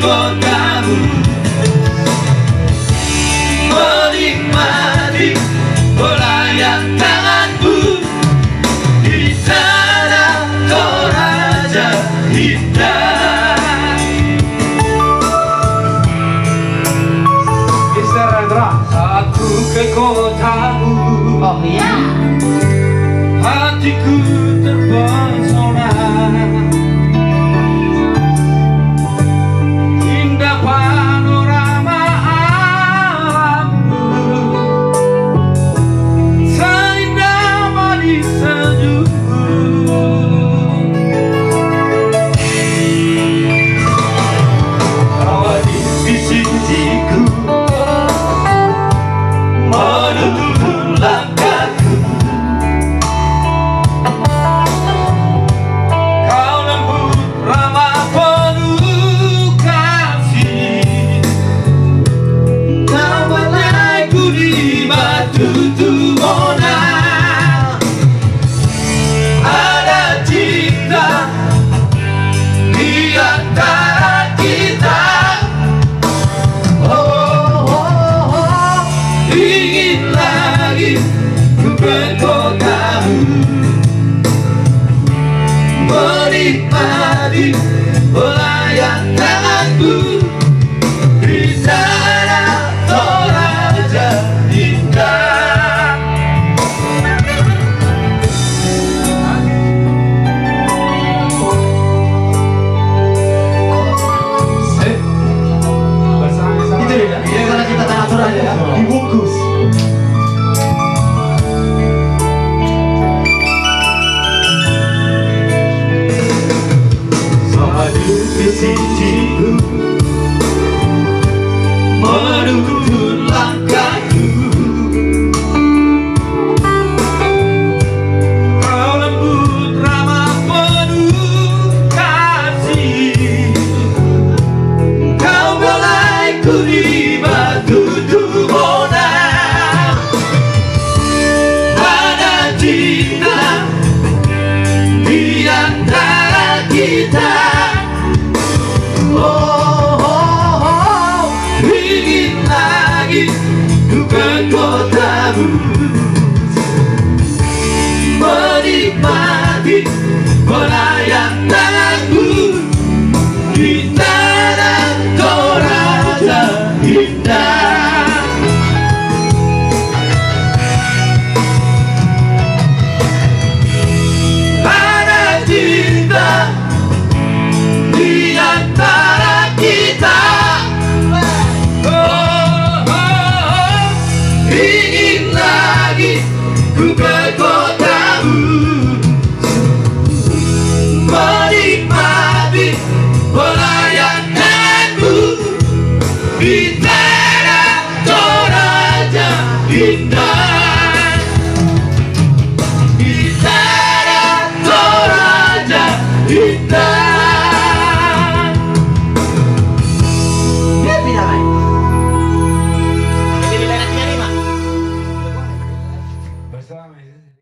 kotamu, menikmati ulayan tanganku di tanah Toraja indah. Aku ke kotamu, oh iya, hatiku terpesona. Indah panorama alammu, seindah manis sejukku. Kau di sisiku, menuntun langkahku. Kau lembut ramah penuh kasih, kau balaiku di batu tumona. Ada cinta di antara kita. Ingin lagi ku ke kotamu, menikmati ulayan tanganku di tanah Toraja indah. Itu ya? Gimana kita tanah Toraja ya? Dibungkus. Di sisiku, menuntun langkahku. Kau lembut ramah penuh kasih, kau belaiku di batu tumona. Ada cinta di antara kita. Ingin lagi ku ke kotamu,